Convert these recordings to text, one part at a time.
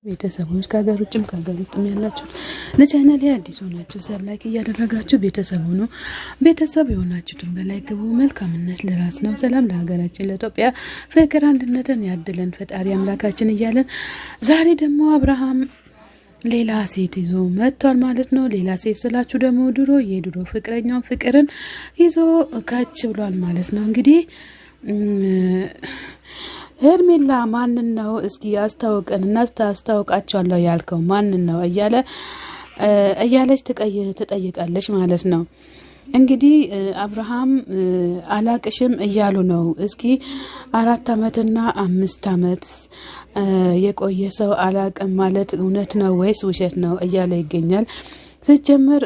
ቤተሰቦች ከሀገር ውጭም ከሀገር ውስጥም ያላችሁ ለቻናሌ አዲስ ሆናችሁ ላይክ እያደረጋችሁ ቤተሰብ ሆኖ ቤተሰብ የሆናችሁትን በላይ ግቡ። መልካምነት ለራስ ነው። ሰላም ለሀገራችን ለኢትዮጵያ፣ ፍቅር አንድነትን ያድለን ፈጣሪ አምላካችን እያለን ዛሬ ደግሞ አብርሃም ሌላ ሴት ይዞ መጥቷል ማለት ነው። ሌላ ሴት ስላችሁ ደግሞ የድሮ ፍቅረኛው ፍቅርን ይዞ ካች ብሏል ማለት ነው። እንግዲህ ሄርሜላ ማንን ነው እስኪ ያስተዋውቀን እና ታስተዋውቃቸዋለሁ ያልከው ማንን ነው እያለች ትጠይቃለች ማለት ነው። እንግዲህ አብርሃም አላቅሽም እያሉ ነው። እስኪ 4 ዓመትና 5 ዓመት የቆየ ሰው አላቅም ማለት እውነት ነው ወይስ ውሸት ነው እያለ ይገኛል። ሲጀመር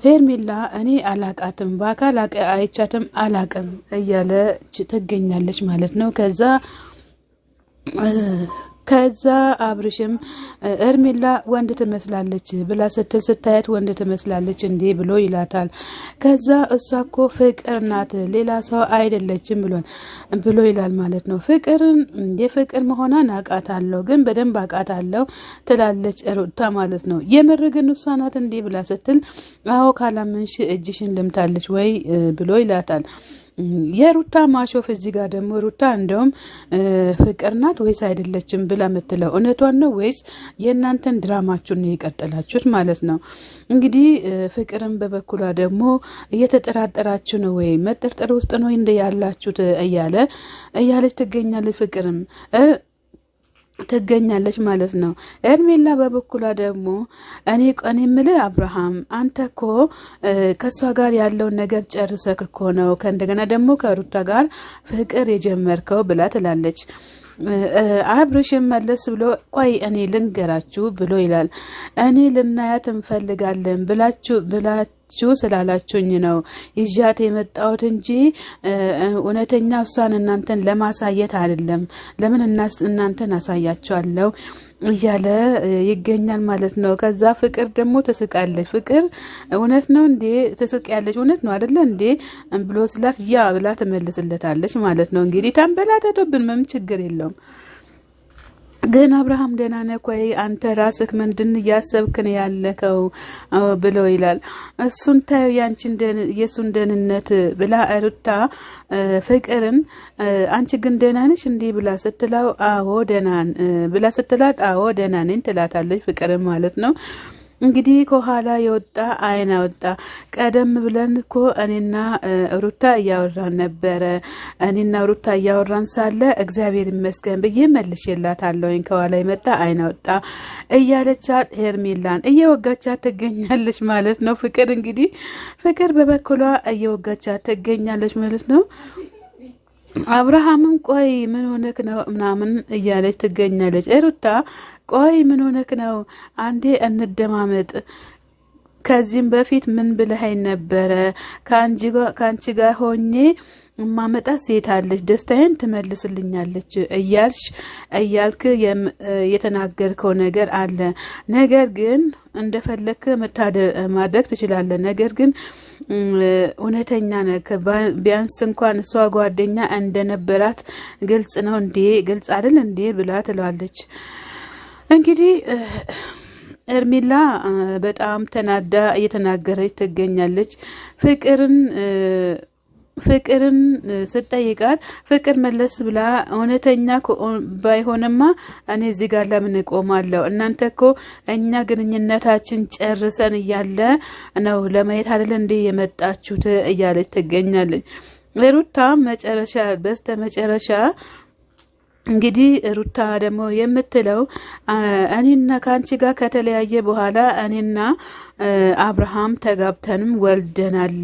ሄርሜላ እኔ አላቃትም በአካል አይቻትም አላቅም እያለች ትገኛለች ማለት ነው። ከዛ አብርሽም ሄርሜላ ወንድ ትመስላለች ብላ ስታያት ወንድ ትመስላለች እንዴ ብሎ ይላታል። ከዛ እሷ እኮ ፍቅር ናት ሌላ ሰው አይደለችም ብሎ ይላል ማለት ነው። ፍቅርን የፍቅር መሆኗን አውቃታለሁ ግን በደንብ አውቃታለሁ ትላለች ሩታ ማለት ነው። የምር ግን እሷ ናት እንዴ ብላ ስትል አዎ ካላመንሽ እጅሽን ልምታለች ወይ ብሎ ይላታል። የሩታ ማሾፍ እዚህ ጋር ደግሞ ሩታ እንደውም ፍቅር ናት ወይስ አይደለችም ብላ የምትለው እውነቷን ነው ወይስ የእናንተን ድራማችሁን የቀጠላችሁት ማለት ነው። እንግዲህ ፍቅርን በበኩሏ ደግሞ እየተጠራጠራችሁ ነው ወይ መጠርጠር ውስጥ ነው እንደ ያላችሁት እያለች ትገኛለች። ፍቅርም ትገኛለች ማለት ነው። ሄርሜላ በበኩሏ ደግሞ እኔ የምልህ አብርሃም አንተ እኮ ከሷ ጋር ያለውን ነገር ጨርሰህ እኮ ነው ከእንደገና ደግሞ ከሩታ ጋር ፍቅር የጀመርከው ብላ ትላለች። አብርሽም መለስ ብሎ ቆይ እኔ ልንገራችሁ ብሎ ይላል። እኔ ልናያት እንፈልጋለን ብላችሁ ስላላችሁኝ ነው ይዣት የመጣሁት እንጂ እውነተኛ እሷን እናንተን ለማሳየት አይደለም። ለምን እናንተን አሳያችኋለሁ እያለ ይገኛል ማለት ነው። ከዛ ፍቅር ደግሞ ትስቃለች። ፍቅር እውነት ነው እንዴ ትስቃለች እውነት ነው አይደለ እንዴ ብሎ ስላት ያ ብላ ትመልስለታለች ማለት ነው። እንግዲህ ታንበላተቶብን ምንም ችግር የለውም። ግን አብርሃም ደህና ነህ ወይ አንተ ራስህ ምንድን እያሰብክን ያለከው ብሎ ይላል። እሱን ታዩ የሱን ደህንነት ብላ ሩታ ፍቅርን አንቺ ግን ደህና ነሽ እንዴ ብላ ስትለው አዎ ደህና ብላ ስትላት አዎ ደህና ነኝ ትላታለች ፍቅርን ማለት ነው። እንግዲህ ከኋላ የወጣ አይን ወጣ። ቀደም ብለን እኮ እኔና ሩታ እያወራን ነበረ። እኔና ሩታ እያወራን ሳለ እግዚአብሔር ይመስገን ብዬ መልሼላታለሁ። ከኋላ የመጣ አይን ወጣ እያለቻት ሄርሜላን እየወጋቻት ትገኛለች ማለት ነው። ፍቅር በበኩሏ እየወጋቻት ትገኛለች ማለት ነው። አብርሃምም ቆይ ምን ሆነክ ነው ምናምን እያለች ትገኛለች። ሩታ ቆይ ምን ሆነክ ነው አንዴ እንደማመጥ ከዚህም በፊት ምን ብለኸኝ ነበረ ከአንቺ ጋር ሆኜ ማመጣት ሴት አለች ደስታዬን ትመልስልኛለች እያልክ የተናገርከው ነገር አለ። ነገር ግን እንደፈለክ ማድረግ ትችላለህ። ነገር ግን እውነተኛ ነህ። ቢያንስ እንኳን እሷ ጓደኛ እንደነበራት ግልጽ ነው እንዴ ግልጽ አይደል እንዴ ብላ ትላለች። እንግዲህ ሄርሜላ በጣም ተናዳ እየተናገረች ትገኛለች። ፍቅርን ስጠይቃት ፍቅር መለስ ብላ እውነተኛ ባይሆንማ እኔ እዚህ ጋር ለምን እቆማለሁ? እናንተ እኮ እኛ ግንኙነታችን ጨርሰን እያለ ነው ለማየት አይደል እንዴ የመጣችሁት እያለች ትገኛለች። ሩታ በስተመጨረሻ እንግዲህ ሩታ ደግሞ የምትለው እኔና ከአንቺ ጋር ከተለያየ በኋላ እኔና አብርሃም ተጋብተንም ወልደናል።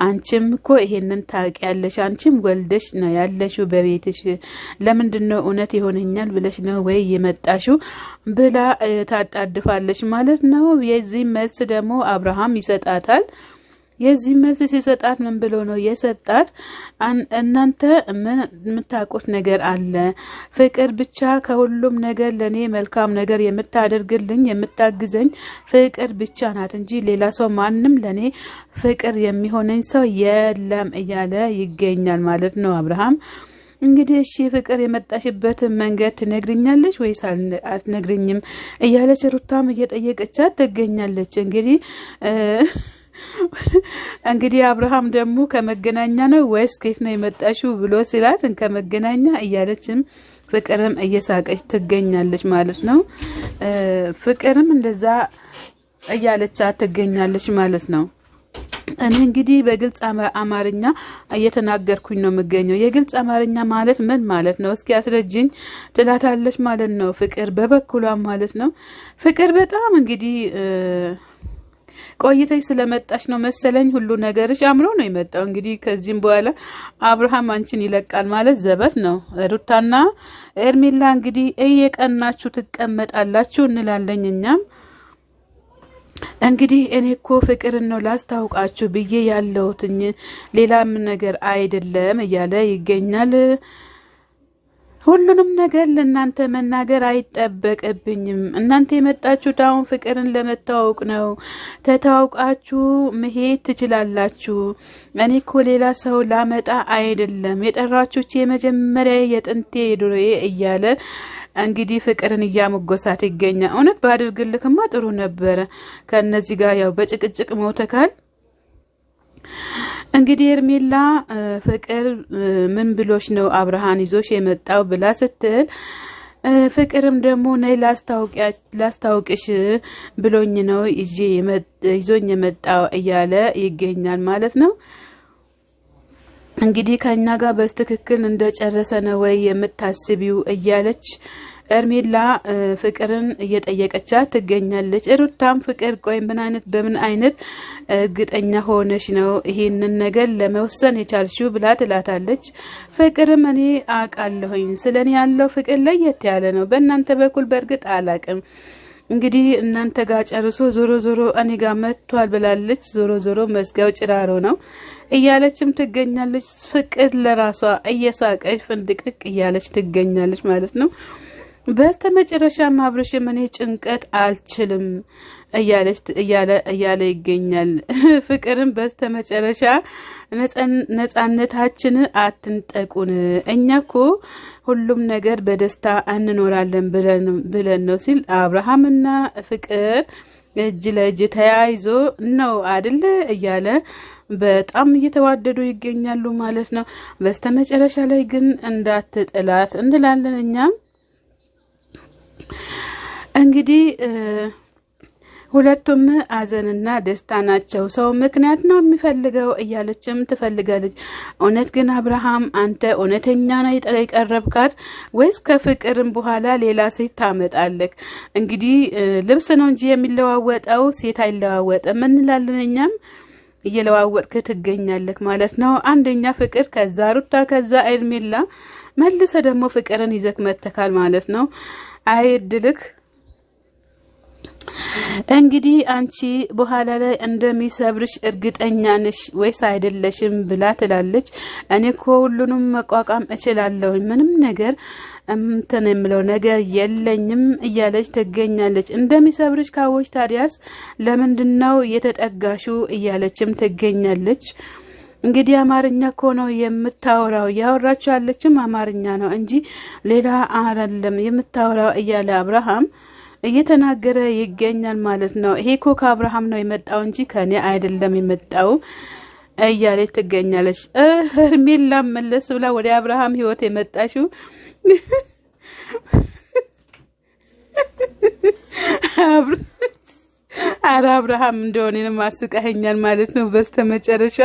አንቺም እኮ ይሄንን ታውቂያለሽ። አንቺም ወልደሽ ነው ያለሽው በቤትሽ። ለምንድነው እውነት ይሆነኛል ብለሽ ነው ወይ የመጣሽው ብላ ታጣድፋለች ማለት ነው። የዚህ መልስ ደግሞ አብርሃም ይሰጣታል። የዚህ መልስ ሲሰጣት ምን ብሎ ነው የሰጣት? እናንተ ምን የምታውቁት ነገር አለ? ፍቅር ብቻ ከሁሉም ነገር ለኔ መልካም ነገር የምታደርግልኝ የምታግዘኝ ፍቅር ብቻ ናት እንጂ ሌላ ሰው ማንም ለኔ ፍቅር የሚሆነኝ ሰው የለም እያለ ይገኛል ማለት ነው አብርሃም። እንግዲህ እሺ ፍቅር የመጣሽበትን መንገድ ትነግሪኛለሽ ወይስ አትነግሪኝም እያለች ሩታም እየጠየቀቻት ትገኛለች። እንግዲህ አብርሃም ደግሞ ከመገናኛ ነው ወይስ ከየት ነው የመጣሽው ብሎ ሲላት ከመገናኛ እያለችም ፍቅርም እየሳቀች ትገኛለች ማለት ነው። ፍቅርም እንደዛ እያለቻት ትገኛለች ማለት ነው። እኔ እንግዲህ በግልጽ አማርኛ እየተናገርኩኝ ነው የምገኘው። የግልጽ አማርኛ ማለት ምን ማለት ነው እስኪ አስረጅኝ ትላታለች ማለት ነው ፍቅር በበኩሏ ማለት ነው። ፍቅር በጣም እንግዲህ ቆይተሽ ስለመጣሽ ነው መሰለኝ ሁሉ ነገርሽ አምሮ ነው የመጣው። እንግዲህ ከዚህም በኋላ አብርሃም አንቺን ይለቃል ማለት ዘበት ነው። ሩታና ኤርሜላ እንግዲህ እየቀናችሁ ትቀመጣላችሁ እንላለኝ እኛም። እንግዲህ እኔ እኮ ፍቅርን ነው ላስታውቃችሁ ብዬ ያለሁትኝ ሌላም ነገር አይደለም እያለ ይገኛል። ሁሉንም ነገር ለእናንተ መናገር አይጠበቅብኝም። እናንተ የመጣችሁት አሁን ፍቅርን ለመታወቅ ነው። ተታውቃችሁ መሄድ ትችላላችሁ። እኔ እኮ ሌላ ሰው ላመጣ አይደለም የጠራችሁት የመጀመሪያ የጥንቴ ድሮዬ እያለ እንግዲህ ፍቅርን እያመጎሳት ይገኛል። እውነት ባድርግልክማ ጥሩ ነበረ። ከነዚህ ጋር ያው በጭቅጭቅ ሞተካል። እንግዲህ ኤርሜላ ፍቅር ምን ብሎሽ ነው አብርሃን ይዞሽ የመጣው ብላ ስትል ፍቅርም ደግሞ ነይ ላስታውቅሽ ብሎኝ ነው ይዞኝ የመጣው እያለ ይገኛል ማለት ነው። እንግዲህ ከኛ ጋር በስትክክል እንደጨረሰ ነው ወይ የምታስቢው እያለች ኤርሜላ ፍቅርን እየጠየቀቻት ትገኛለች። ሩታም ፍቅር ቆይ በምን አይነት እርግጠኛ ሆነሽ ነው ይሄንን ነገር ለመወሰን የቻልሽው ብላ ትላታለች። ፍቅርም እኔ አውቃለሁኝ ስለኔ ያለው ፍቅር ለየት ያለ ነው። በእናንተ በኩል በእርግጥ አላቅም። እንግዲህ እናንተ ጋር ጨርሶ ዞሮ ዞሮ እኔ ጋር መጥቷል ብላለች። ዞሮ ዞሮ መዝጋው ጭራሮ ነው እያለችም ትገኛለች። ፍቅር ለራሷ እየሳቀች ፍንድቅድቅ እያለች ትገኛለች ማለት ነው። በስተመጨረሻ አብርሽም እኔ ጭንቀት አልችልም እያለ ይገኛል። ፍቅርም በስተመጨረሻ ነጻነታችን አትንጠቁን፣ እኛ እኮ ሁሉም ነገር በደስታ እንኖራለን ብለን ነው ሲል አብርሃምና ፍቅር እጅ ለእጅ ተያይዞ ነው አይደለ እያለ በጣም እየተዋደዱ ይገኛሉ ማለት ነው። በስተመጨረሻ ላይ ግን እንዳትጥላት እንላለን እኛም። እንግዲህ ሁለቱም አዘንና ደስታ ናቸው። ሰው ምክንያት ነው የሚፈልገው እያለችም ትፈልጋለች። እውነት ግን አብርሃም አንተ እውነተኛ ነው የቀረብካት ወይስ ከፍቅርም በኋላ ሌላ ሴት ታመጣለህ? እንግዲህ ልብስ ነው እንጂ የሚለዋወጠው ሴት አይለዋወጥም እንላለን እኛም። እየለዋወጥክ ትገኛለህ ማለት ነው። አንደኛ ፍቅር፣ ከዛ ሩታ፣ ከዛ ኤርሜላ መልሰ ደግሞ ፍቅርን ይዘክ መተካል ማለት ነው። አይድልክ እንግዲህ አንቺ በኋላ ላይ እንደሚሰብርሽ እርግጠኛ ነሽ ወይስ አይደለሽም ብላ ትላለች። እኔ እኮ ሁሉንም መቋቋም እችላለሁ ምንም ነገር እንትን የምለው ነገር የለኝም እያለች ትገኛለች። እንደሚሰብርሽ ካወች ታዲያስ ለምንድነው የተጠጋሹ እያለችም ትገኛለች። እንግዲህ አማርኛ እኮ ነው የምታወራው፣ ያወራችሁ ያለችም አማርኛ ነው እንጂ ሌላ አይደለም የምታወራው እያለ አብርሃም እየተናገረ ይገኛል ማለት ነው። ይሄ እኮ ከአብርሃም ነው የመጣው እንጂ ከኔ አይደለም የመጣው እያለች ትገኛለች። ሄርሜላ መለስ ብላ ወደ አብርሃም ህይወት የመጣችው አብርሃም እንደሆነ ማስቀኸኛል ማለት ነው። በስተመጨረሻ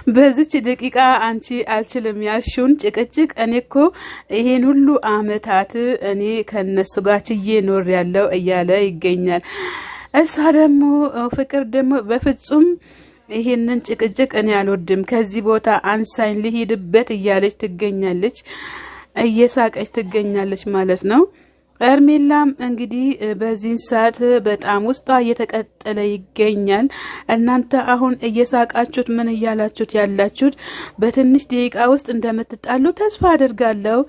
በዚች ደቂቃ አንቺ አልችልም ያልሽውን ጭቅጭቅ እኔ እኮ ይሄን ሁሉ አመታት እኔ ከነሱ ጋር ችዬ ኖር ያለው እያለ ይገኛል። እሷ ደግሞ ፍቅር ደግሞ በፍጹም ይሄንን ጭቅጭቅ እኔ አልወድም፣ ከዚህ ቦታ አንሳኝ ልሂድበት እያለች ትገኛለች። እየሳቀች ትገኛለች ማለት ነው። ሄርሜላም እንግዲህ በዚህ ሰዓት በጣም ውስጧ እየተቀጠለ ይገኛል። እናንተ አሁን እየሳቃችሁት ምን እያላችሁት ያላችሁት በትንሽ ደቂቃ ውስጥ እንደምትጣሉ ተስፋ አድርጋለሁ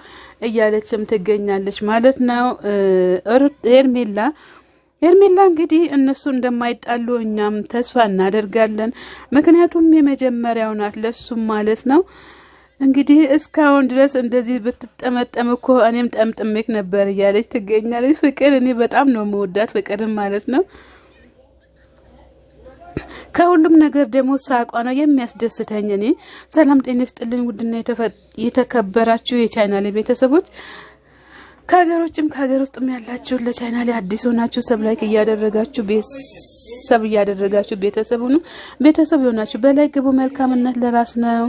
እያለችም ትገኛለች ማለት ነው ሄርሜላ። ሄርሜላ እንግዲህ እነሱ እንደማይጣሉ እኛም ተስፋ እናደርጋለን። ምክንያቱም የመጀመሪያው ናት ለሱም ማለት ነው። እንግዲህ እስካሁን ድረስ እንደዚህ ብትጠመጠም እኮ እኔም ጠምጥሜክ ነበር እያለች ትገኛለች። ፍቅር እኔ በጣም ነው መወዳት ፍቅርም ማለት ነው። ከሁሉም ነገር ደግሞ ሳቋ ነው የሚያስደስተኝ። እኔ ሰላም ጤና ይስጥልኝ ውድና የተከበራችሁ የቻናሌ ቤተሰቦች ከሀገሮችም ከሀገር ውስጥም ያላችሁ ለቻናሌ አዲስ ሆናችሁ ሰብላይክ እያደረጋችሁ ቤተሰብ እያደረጋችሁ ቤተሰብ ሆኑ። ቤተሰብ የሆናችሁ በላይ ግቡ። መልካምነት ለራስ ነው።